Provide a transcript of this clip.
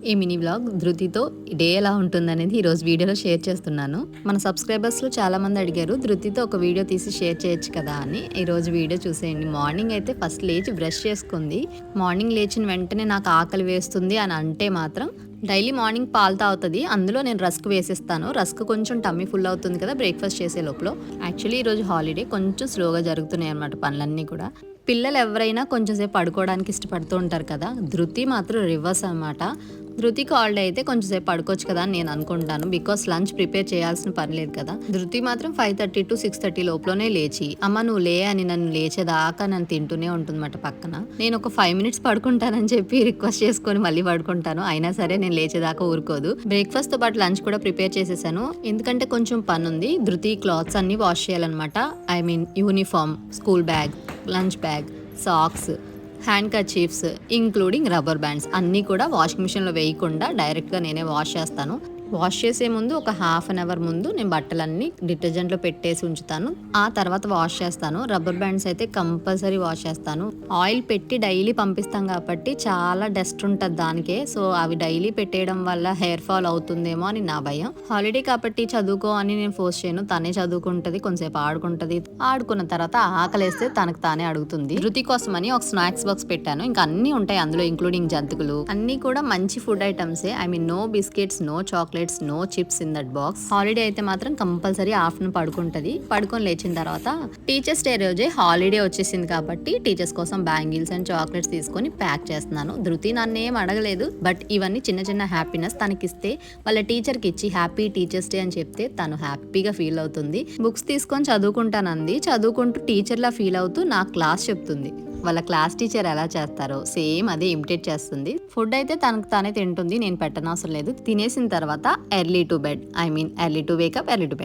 ఈ mini vlog ధృతితో day ఎలా ఉంటుందనేది ఈరోజు వీడియోలో షేర్ చేస్తున్నాను. మన సబ్స్క్రైబర్స్లో చాలామంది అడిగారు ధృతితో ఒక వీడియో తీసి షేర్ చేయొచ్చు కదా అని. ఈరోజు వీడియో చూసేయండి. మార్నింగ్ అయితే ఫస్ట్ లేచి బ్రష్ చేసుకుంది. మార్నింగ్ లేచిన వెంటనే నాకు ఆకలి వేస్తుంది అని అంటే మాత్రం డైలీ మార్నింగ్ పాలు తాగుతుంది. అందులో నేను రస్క్ వేసేస్తాను. రస్క్ కొంచెం టమ్మీ ఫుల్ అవుతుంది కదా బ్రేక్ఫాస్ట్ చేసే లోపల. యాక్చువల్లీ ఈరోజు హాలిడే, కొంచెం స్లోగా జరుగుతున్నాయి అన్నమాట పనులన్నీ కూడా. పిల్లలు ఎవరైనా కొంచెం సేపు పడుకోవడానికి ఇష్టపడుతూ ఉంటారు కదా. ధృతి మాత్రం రివర్స్ అనమాట. ధృతికి హాలిడే అయితే కొంచెం సేపు పడుకోవచ్చు కదా అని నేను అనుకుంటాను. బికాస్ లంచ్ ప్రిపేర్ చేయాల్సిన పని లేదు కదా. ధృతి మాత్రం 5:30 to 6:30 లోపలనే లేచి అమ్మ నువ్వు లే అని నన్ను లేచేదాకా నన్ను తింటూనే ఉంటుందన్నమాట పక్కన. నేను ఒక 5 minutes పడుకుంటానని చెప్పి రిక్వెస్ట్ చేసుకొని మళ్ళీ పడుకుంటాను. అయినా సరే నేను లేచేదాకా ఊరుకోదు. బ్రేక్ఫాస్ట్ తో పాటు లంచ్ కూడా ప్రిపేర్ చేసేసాను. ఎందుకంటే కొంచెం పని ఉంది. ధృతి క్లాత్స్ అన్ని వాష్ చేయాలన్నమాట. I mean uniform, school bag, lunch bag, socks, hand kerchiefs including rubber bands అన్నీ కూడా వాషింగ్ మిషన్లో వేయకుండా డైరెక్ట్గా నేనే వాష్ చేస్తాను. వాష్ చేసే ముందు ఒక హాఫ్ అన్ అవర్ ముందు నేను బట్టలన్నీ డిటర్జెంట్లో పెట్టేసి ఉంచుతాను. ఆ తర్వాత వాష్ చేస్తాను. రబ్బర్ బ్యాండ్స్ అయితే కంపల్సరీ వాష్ చేస్తాను. ఆయిల్ పెట్టి డైలీ పంపిస్తాం కాబట్టి చాలా డస్ట్ ఉంటుంది దానికే. సో అవి డైలీ పెట్టేయడం వల్ల హెయిర్ ఫాల్ అవుతుందేమో అని నా భయం. హాలిడే కాబట్టి చదువుకో అని నేను ఫోర్స్ చేయను. తనే చదువుకుంటుంది, కొంతసేపు ఆడుకుంటుంది. ఆడుకున్న తర్వాత ఆకలేస్తే తనకు తానే అడుగుతుంది. ధృతి కోసం అని ఒక స్నాక్స్ బాక్స్ పెట్టాను. ఇంకా అన్ని ఉంటాయి అందులో, ఇంక్లూడింగ్ జంతుకులు అన్ని కూడా మంచి ఫుడ్ ఐటమ్సే. I mean no biscuits, no chocolates, no chips in that box. Holiday అయితే మాత్రం కంపల్సరీ ఆఫ్టర్నూన్ పడుకుంటది. పడుకొని లేచిన తర్వాత టీచర్స్ డే రోజే హాలిడే వచ్చేసింది కాబట్టి టీచర్స్ కోసం బ్యాంగిల్స్ అండ్ చాక్లెట్స్ తీసుకొని ప్యాక్ చేస్తున్నాను. ధృతి నన్ను ఏం అడగలేదు, బట్ ఇవన్నీ చిన్న చిన్న హ్యాపీనెస్ తనకిస్తే వాళ్ళ టీచర్కి ఇచ్చి హ్యాపీ టీచర్స్ డే అని చెప్తే తను హ్యాపీగా ఫీల్ అవుతుంది. బుక్స్ తీసుకొని చదువుకుంటానంది. చదువుకుంటూ టీచర్లా ఫీల్ అవుతూ నాకు క్లాస్ చెప్తుంది. వాళ్ళ క్లాస్ టీచర్ ఎలా చేస్తారో సేమ్ అదే ఇమిటేట్ చేస్తుంది. ఫుడ్ అయితే తనకు తానే తింటుంది, నేను పెట్టనవసరం లేదు. తినేసిన తర్వాత early to bed, I mean early to wake up, early to bed.